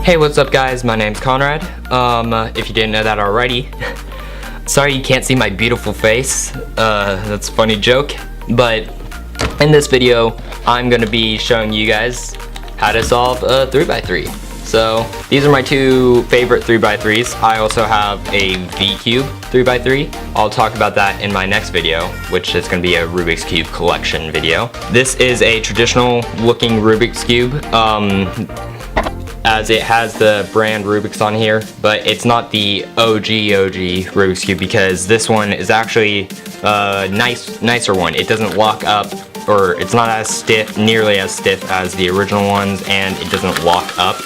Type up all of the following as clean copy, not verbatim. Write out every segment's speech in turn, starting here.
Hey, what's up guys? My name's Conrad. If you didn't know that already, sorry you can't see my beautiful face. That's a funny joke. But in this video, I'm gonna be showing you guys how to solve a 3x3. So these are my two favorite 3x3s. I also have a V-Cube 3x3. I'll talk about that in my next video, which is gonna be a Rubik's Cube collection video. This is a traditional looking Rubik's Cube. As it has the brand Rubik's on here, but it's not the OG Rubik's Cube because this one is actually a nicer one. It doesn't lock up, or it's not as stiff, nearly as stiff as the original ones, and it doesn't lock up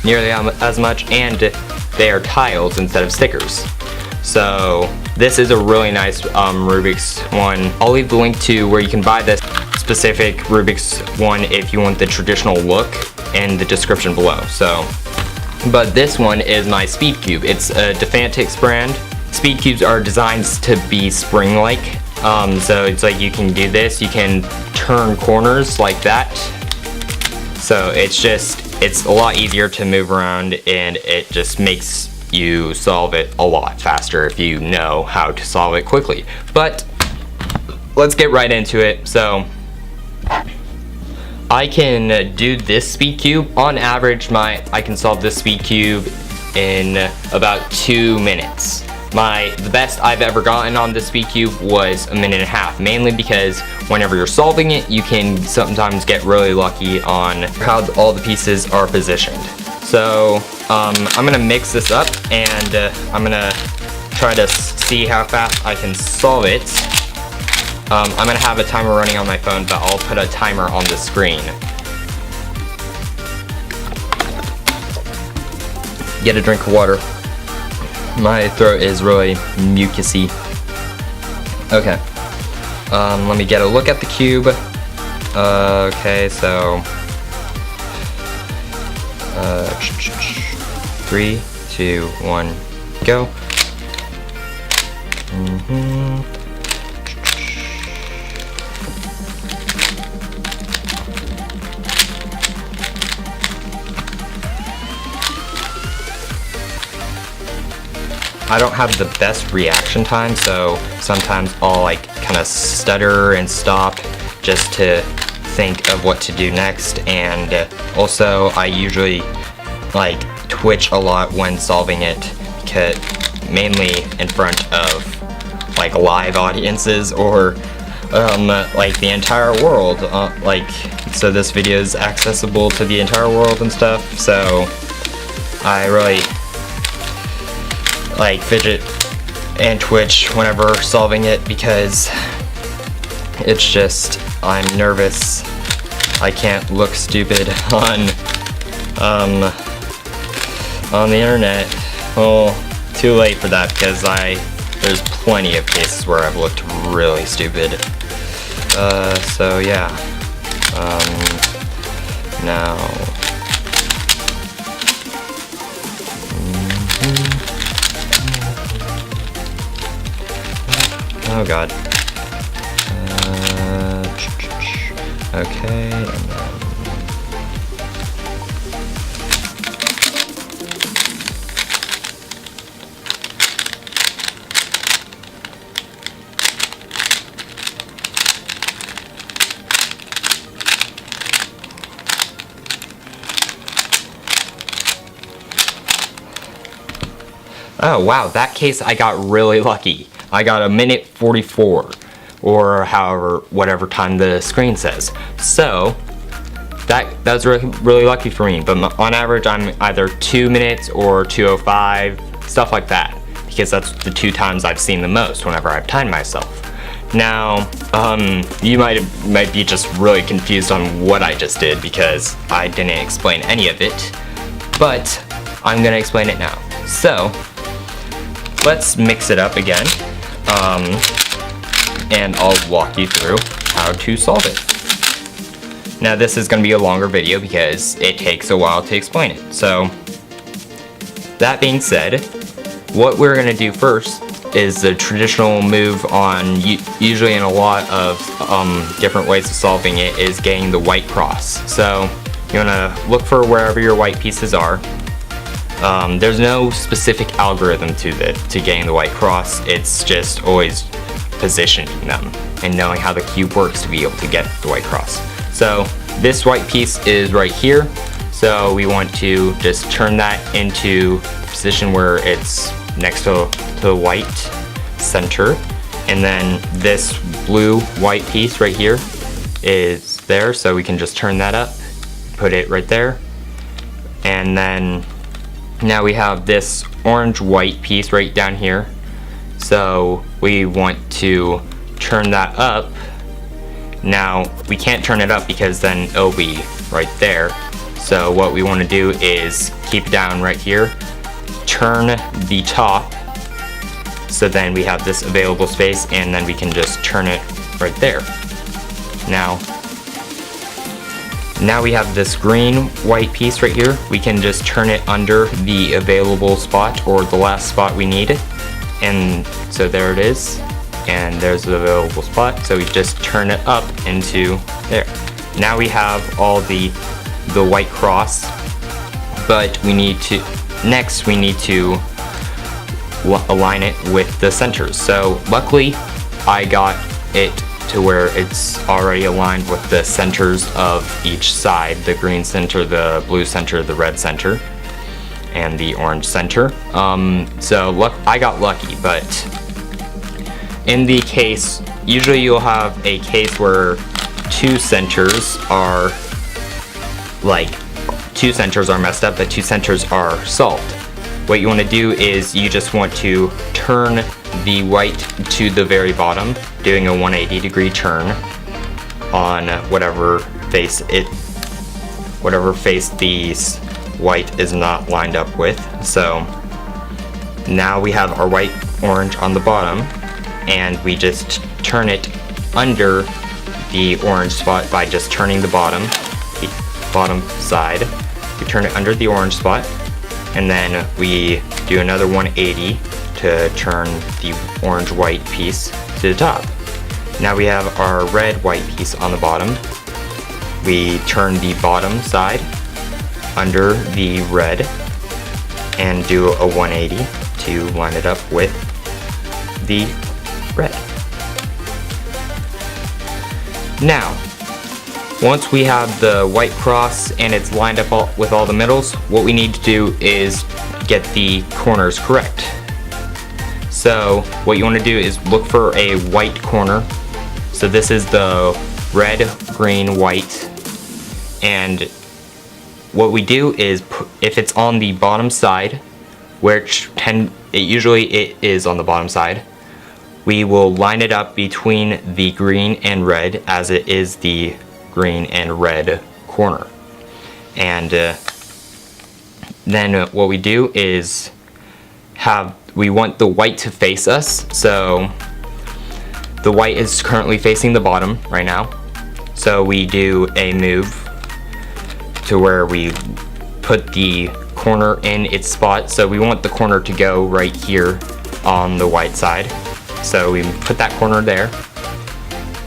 nearly as much, and they are tiles instead of stickers. So this is a really nice Rubik's one. I'll leave the link to where you can buy this specific Rubik's one if you want the traditional look in the description below. So, but this one is my Speed Cube. It's a Defantix brand. Speed Cubes are designed to be spring-like. So it's like you can do this, you can turn corners like that. So it's a lot easier to move around, and it just makes you solve it a lot faster if you know how to solve it quickly. But let's get right into it. So I can do this Speed Cube. On average, I can solve this Speed Cube in about 2 minutes. The best I've ever gotten on this Speed Cube was 1.5 minutes, mainly because whenever you're solving it, you can sometimes get really lucky on how all the pieces are positioned. So I'm gonna mix this up, and I'm gonna try to see how fast I can solve it. I'm gonna have a timer running on my phone, but I'll put a timer on the screen. Get a drink of water. My throat is really mucusy. Okay. Let me get a look at the cube. Okay, so 3, 2, 1, go. I don't have the best reaction time, so sometimes I'll like kind of stutter and stop just to think of what to do next, and also I usually like twitch a lot when solving it, because mainly in front of like live audiences or like the entire world, so this video is accessible to the entire world and stuff, so I really like fidget and twitch whenever solving it, because it's just, I'm nervous. I can't look stupid on the internet. Well, too late for that, because there's plenty of cases where I've looked really stupid. So yeah. Now oh god. Okay, and then oh wow, that case I got really lucky. I got 1:44, or whatever time the screen says. So that's really lucky for me. But on average, I'm either 2 minutes or 2:05, stuff like that, because that's the 2 times I've seen the most whenever I've timed myself. Now, you might be just really confused on what I just did, because I didn't explain any of it, but I'm gonna explain it now. So let's mix it up again. And I'll walk you through how to solve it. Now this is going to be a longer video because it takes a while to explain it. So that being said, what we're going to do first is the traditional move on, usually in a lot of different ways of solving it, is getting the white cross. So You wanna look for wherever your white pieces are. There's no specific algorithm to getting the white cross. It's just always positioning them and knowing how the cube works to be able to get the white cross. So this white piece is right here. So we want to just turn that into the position where it's next to the white center. And then this blue white piece right here is there. So we can just turn that up, put it right there. And then now we have this orange white piece right down here. So we want to turn that up. Now we can't turn it up because then it'll be right there. So what we want to do is keep it down right here, turn the top, so then we have this available space, and then we can just turn it right there. Now we have this green white piece right here. We can just turn it under the available spot or the last spot we need. And so there it is. And there's the available spot. So we just turn it up into there. Now we have all the white cross, but we need to align it with the centers. So luckily I got it to where it's already aligned with the centers of each side, the green center, the blue center, the red center, and the orange center. So I got lucky, but in the case, usually you'll have a case where two centers are messed up, but two centers are solved. What you want to do is you just want to turn the white to the very bottom, doing a 180-degree turn on whatever face the white is not lined up with. So now we have our white orange on the bottom, and we just turn it under the orange spot by just turning the bottom side. We turn it under the orange spot, and then we do another 180 to turn the orange white piece to the top. Now we have our red white piece on the bottom. We turn the bottom side under the red and do a 180 to line it up with the red. Now, once we have the white cross and it's lined up with all the middles, what we need to do is get the corners correct. So what you want to do is look for a white corner. So this is the red, green, white, and what we do is if it's on the bottom side, which usually it is on the bottom side, we will line it up between the green and red as it is the green and red corner. And then what we do is we want the white to face us. So the white is currently facing the bottom right now. So we do a move to where we put the corner in its spot. So we want the corner to go right here on the white side. So we put that corner there,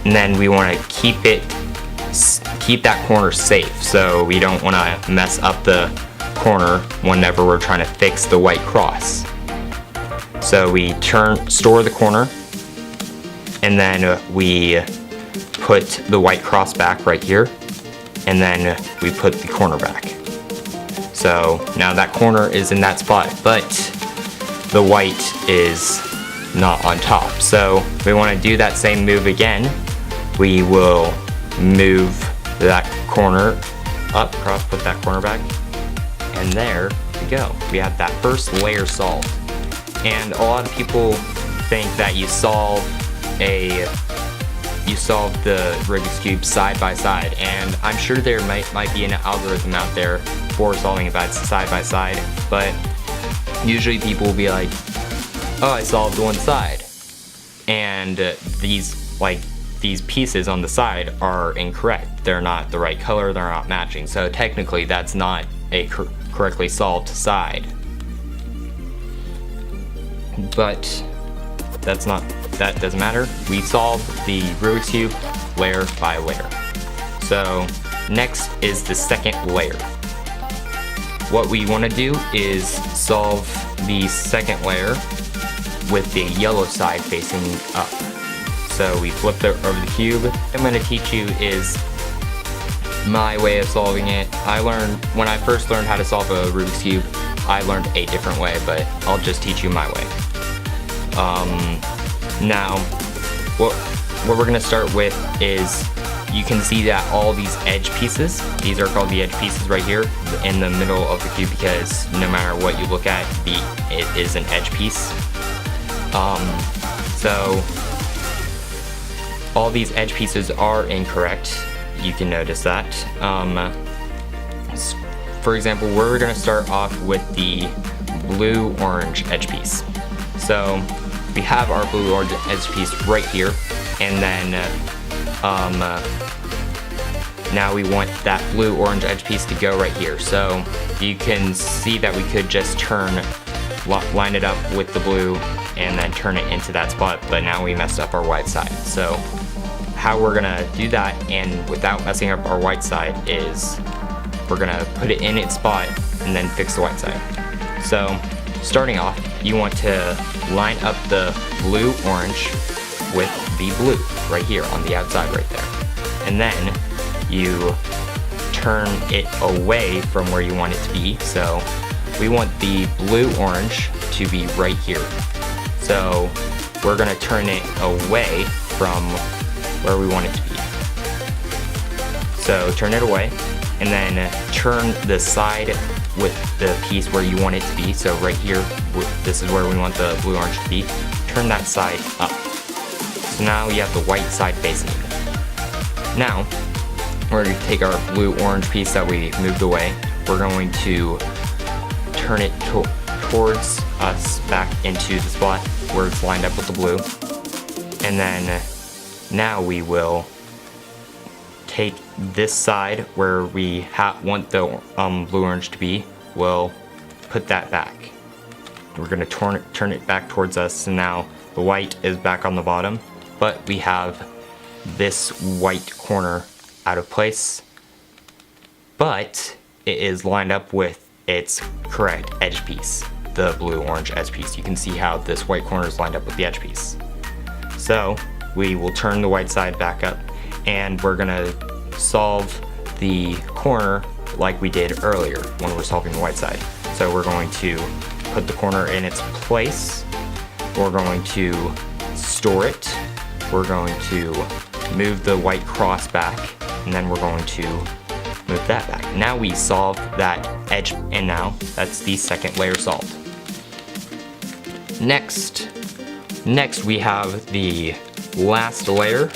and then we want to keep that corner safe. So we don't want to mess up the corner whenever we're trying to fix the white cross. So we store the corner, and then we put the white cross back right here, and then we put the corner back. So now that corner is in that spot, but the white is not on top. So we want to do that same move again. We will move that corner up, put that corner back, and there we go. We have that first layer solved. And a lot of people think that you solve the Rubik's Cube side by side, and I'm sure there might be an algorithm out there for solving it side by side, but usually people will be like, oh, I solved one side, and these pieces on the side are incorrect. They're not the right color, they're not matching, so technically that's not a correctly solved side. But that doesn't matter. We solve the Rubik's Cube layer by layer. So Next is the second layer. What we want to do is solve the second layer with the yellow side facing up. So we flip over the cube. What I'm going to teach you is my way of solving it. When I first learned how to solve a Rubik's Cube, I learned a different way, but I'll just teach you my way. Now, what we're going to start with is, you can see that all these edge pieces, these are called the edge pieces right here in the middle of the cube, because no matter what you look at, it is an edge piece. So all these edge pieces are incorrect. You can notice that. For example, we're going to start off with the blue-orange edge piece. So we have our blue-orange edge piece right here, and then now we want that blue-orange edge piece to go right here. So you can see that we could just line it up with the blue and then turn it into that spot, but now we messed up our white side. So how we're gonna do that and without messing up our white side is we're gonna put it in its spot and then fix the white side. So starting off, you want to line up the blue-orange with the blue right here on the outside right there. And then you turn it away from where you want it to be. So we want the blue-orange to be right here. So we're gonna turn it away from where we want it to be. So turn it away, and then turn the side with the piece where you want it to be. So right here, this is where we want the blue-orange to be. Turn that side up. So now you have the white side facing you. Now, we're going to take our blue-orange piece that we moved away. We're going to turn it towards us back into the spot where it's lined up with the blue. And then now we will take this side where we want the blue-orange to be. We'll put that back. We're going to turn it back towards us, and now the white is back on the bottom, but we have this white corner out of place, but it is lined up with its correct edge piece, the blue-orange edge piece. You can see how this white corner is lined up with the edge piece. So we will turn the white side back up, and we're gonna solve the corner like we did earlier when we were solving the white side. So we're going to put the corner in its place, we're going to store it, we're going to move the white cross back, and then we're going to move that back. Now we solved that edge, and now that's the second layer solved. Next we have the last layer.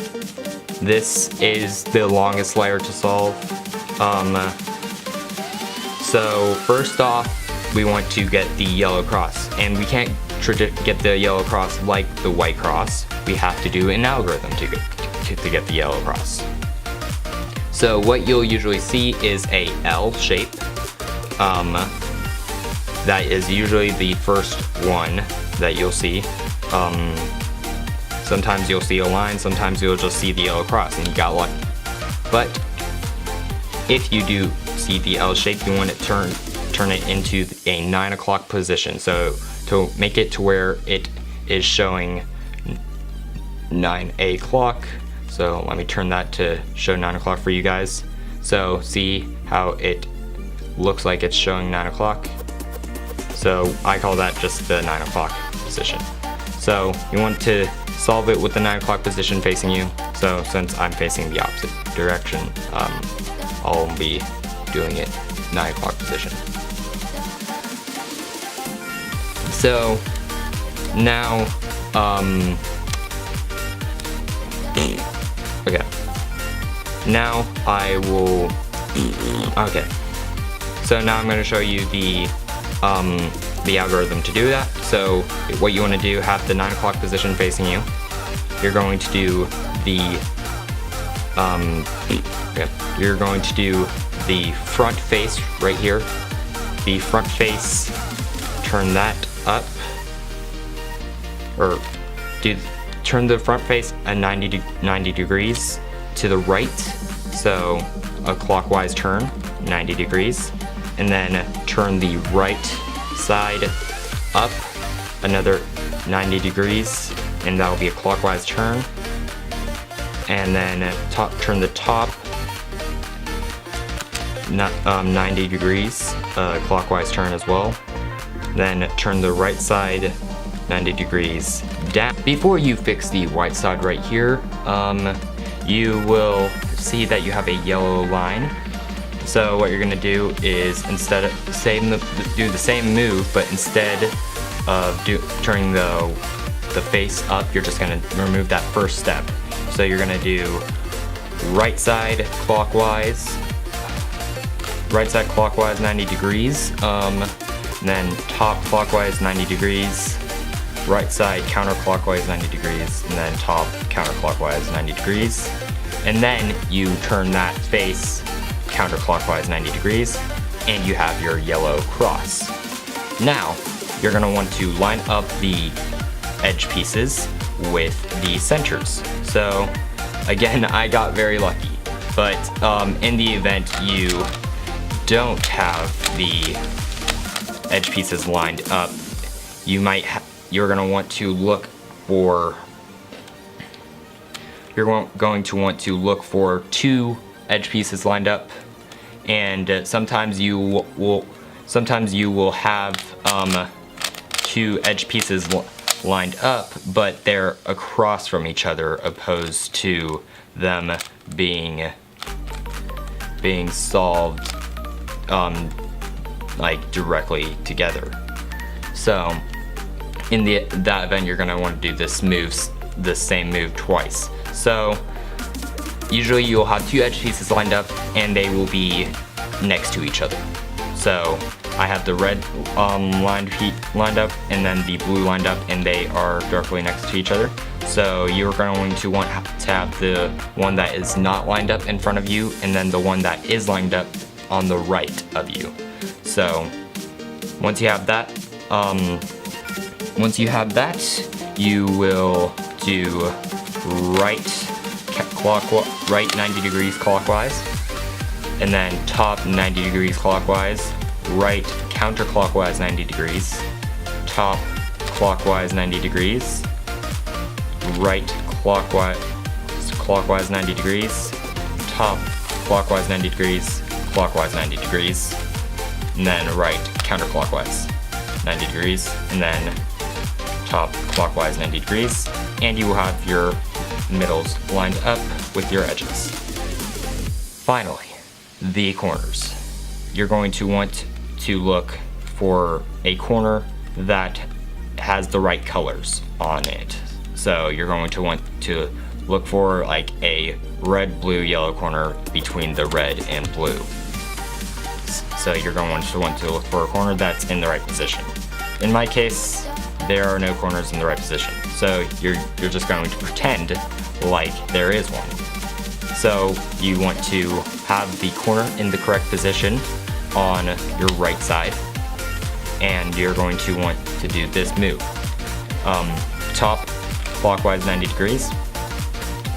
This is the longest layer to solve. So first off, we want to get the yellow cross, and we can't get the yellow cross like the white cross. We have to do an algorithm to get the yellow cross. So what you'll usually see is a L shape. That is usually the first one that you'll see. Sometimes you'll see a line, sometimes you'll just see the yellow cross, and you got lucky. But if you do see the L shape, you want to turn it into a 9 o'clock position. So to make it to where it is showing 9 o'clock. So let me turn that to show 9 o'clock for you guys. So see how it looks like it's showing 9 o'clock. So I call that just the 9 o'clock position. So you want to solve it with the 9 o'clock position facing you. So since I'm facing the opposite direction, I'll be doing it 9 o'clock position. So now, okay. Now I will, okay. So now I'm going to show you the algorithm to do that. So what you want to do, have the 9 o'clock position facing you. You're going to do you're going to do the front face right here. The front face, turn that up, or turn the front face at 90 degrees to the right. So a clockwise turn, 90 degrees, and then turn the right side up another 90 degrees, and that will be a clockwise turn. And then turn the top 90 degrees, clockwise turn as well. Then turn the right side 90 degrees down. Before you fix the white side right here, you will see that you have a yellow line. So what you're gonna do is instead of do the same move, but instead of turning the face up, you're just gonna remove that first step. So you're gonna do right side clockwise 90 degrees, then top clockwise 90 degrees, right side counterclockwise 90 degrees, and then top counterclockwise 90 degrees. And then you turn that face counterclockwise 90 degrees, and you have your yellow cross. Now, you're gonna want to line up the edge pieces with the centers. So, again, I got very lucky, but in the event you don't have the edge pieces lined up, you're gonna want to look for two edge pieces lined up, and sometimes you will have two edge pieces lined up, but they're across from each other, opposed to them being solved like directly together. So in that event, you're gonna want to do the same move twice. So usually you'll have two edge pieces lined up, and they will be next to each other. So I have the red lined up, and then the blue lined up, and they are directly next to each other. So you're going to want to have the one that is not lined up in front of you, and then the one that is lined up on the right of you. So once you have that, you will do right 90 degrees clockwise, and then top 90 degrees clockwise, right counterclockwise 90 degrees, top clockwise 90 degrees, right clockwise 90 degrees, top clockwise 90 degrees, clockwise 90 degrees, and then right counterclockwise 90 degrees, and then top clockwise 90 degrees, and you will have your middles lined up with your edges. Finally, the corners. You're going to want to look for a corner that has the right colors on it. So you're going to want to look for like a red, blue, yellow corner between the red and blue. So you're going to want to look for a corner that's in the right position. In my case, there are no corners in the right position. So you're just going to pretend like there is one. So you want to have the corner in the correct position on your right side, and you're going to want to do this move. Top clockwise 90 degrees,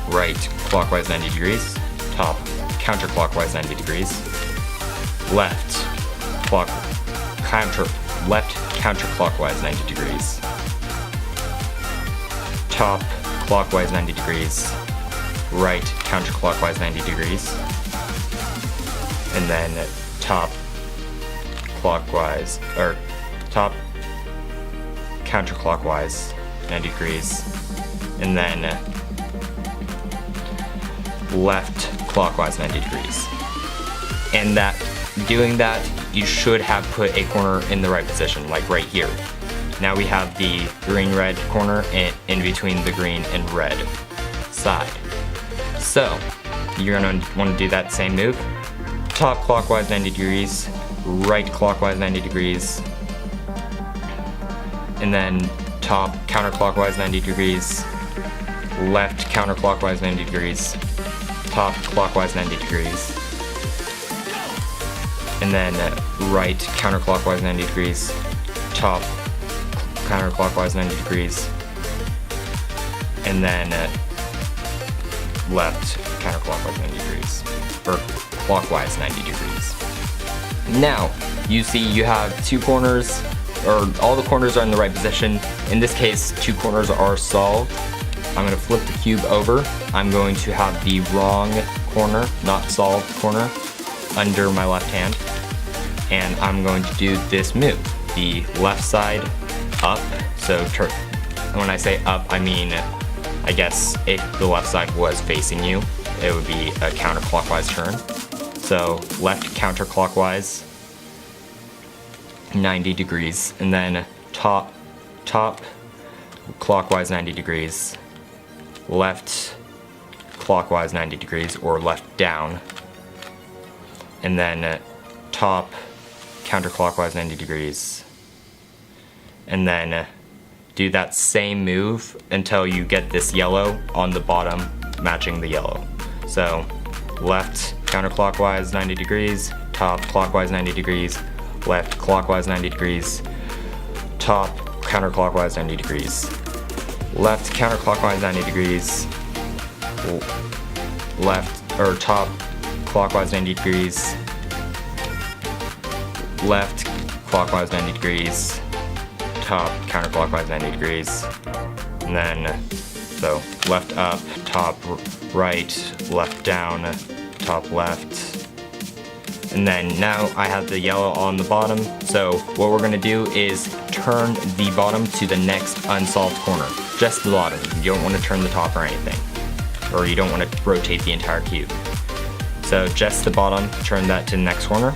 right clockwise 90 degrees, top counterclockwise 90 degrees, left counterclockwise 90 degrees, top clockwise 90 degrees, right counterclockwise 90 degrees, and then top counterclockwise 90 degrees, and then left clockwise 90 degrees. And doing that, you should have put a corner in the right position, like right here. Now we have the green-red corner in between the green and red side. So you're gonna want to do that same move. Top clockwise 90 degrees, right clockwise 90 degrees, and then top counterclockwise 90 degrees, left counterclockwise 90 degrees, top clockwise 90 degrees, and then right counterclockwise 90 degrees, top counterclockwise 90 degrees, and then left counterclockwise 90 degrees, or counterclockwise 90 degrees. Now, you see you have two corners, or all the corners are in the right position. In this case, two corners are solved. I'm going to flip the cube over. I'm going to have the wrong corner, not solved corner, under my left hand. And I'm going to do this move, the left side up. So when I say up, I mean, I guess if the left side was facing you, it would be a counterclockwise turn. So left counterclockwise 90 degrees, and then top clockwise 90 degrees, left clockwise 90 degrees, or left down, and then top counterclockwise 90 degrees, and then do that same move until you get this yellow on the bottom matching the yellow. So left counterclockwise 90 degrees, top clockwise 90 degrees, left clockwise 90 degrees, top counterclockwise 90 degrees, left counterclockwise 90 degrees, left or top clockwise 90 degrees, left clockwise 90 degrees, top counterclockwise 90 degrees, and then so left up, top right, left down, top left. And then now I have the yellow on the bottom, so what we're gonna do is turn the bottom to the next unsolved corner. Just the bottom. You don't wanna turn the top or anything. Or you don't wanna rotate the entire cube. So just the bottom, turn that to the next corner,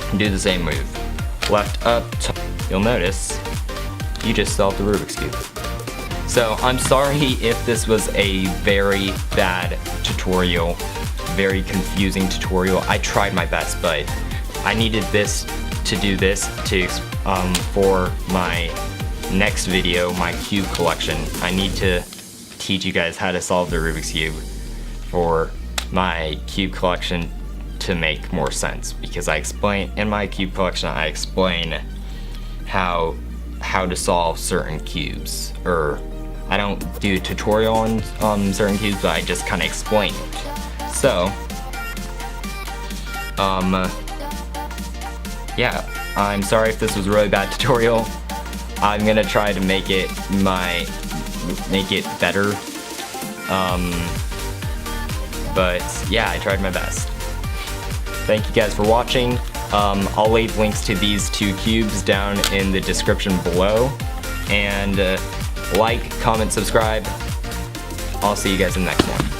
and do the same move. Left up, top. You'll notice, you just solved the Rubik's Cube. So I'm sorry if this was a very bad tutorial, very confusing tutorial. I tried my best, but I needed this to do this to for my next video, my cube collection. I need to teach you guys how to solve the Rubik's Cube for my cube collection to make more sense, because I explain in my cube collection, I explain how to solve certain cubes, or I don't do a tutorial on certain cubes, but I just kind of explain it. So, yeah, I'm sorry if this was a really bad tutorial. I'm gonna try to make it better. But yeah, I tried my best. Thank you guys for watching. I'll leave links to these two cubes down in the description below. And like, comment, subscribe. I'll see you guys in the next one.